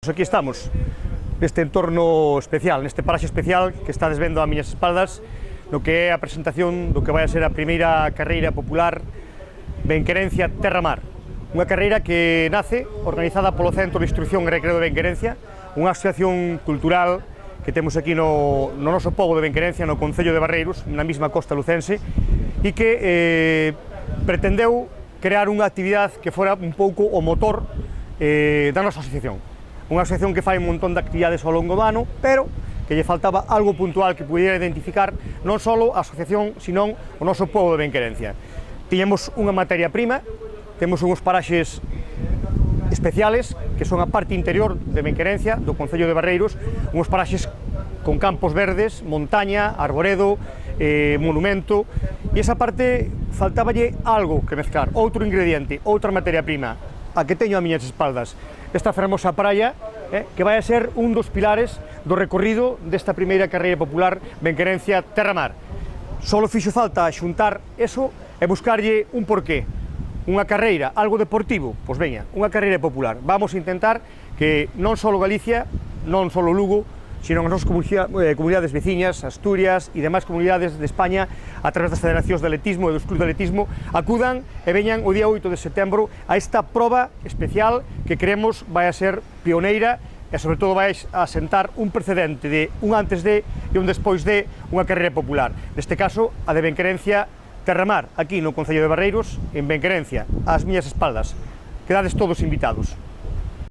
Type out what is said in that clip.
Aquí estamos, neste entorno especial, neste paraxe especial que estades vendo a miñas espaldas, no que é a presentación do que vai a ser a primeira carreira popular Benquerencia Terra-Mar. Unha carreira que nace organizada polo Centro de Instrucción e Recreo de Benquerencia, unha asociación cultural que temos aquí no noso pobo de Benquerencia, no concello de Barreiros, na mesma costa lucense, e que pretendeu crear unha actividade que fora un pouco o motor da nosa asociación. Unha asociación que fai un montón de actividades ao longo do ano, pero que lle faltaba algo puntual que pudiera identificar non só a asociación, senón o noso pobo de Benquerencia. Tiñamos unha materia prima, temos uns paraxes especiales, que son a parte interior de Benquerencia, do concello de Barreiros, uns paraxes con campos verdes, montaña, arboredo, monumento, e esa parte faltaballe algo que mezclar, outro ingrediente, outra materia prima, a que teño a miñas espaldas, esta fermosa praia, que vai a ser un dos pilares do recorrido desta primeira carreira popular Benquerencia Terra-Mar. Solo fixo falta xuntar eso e buscarlle un porqué. Unha carreira, algo deportivo, pois veña, unha carreira popular. Vamos a intentar que non só Galicia, non só Lugo, sino as nosas comunidades veciñas, Asturias e demais comunidades de España, a través das federacións de atletismo e dos clubes de atletismo, acudan e veñan o día 8 de setembro a esta proba especial que creemos vai a ser pioneira e, sobre todo, vai a sentar un precedente de un antes de e un despois de unha carreira popular. Neste caso, a de Benquerencia Terra-Mar, aquí no concello de Barreiros, en Benquerencia, ás miñas espaldas. Quedades todos invitados.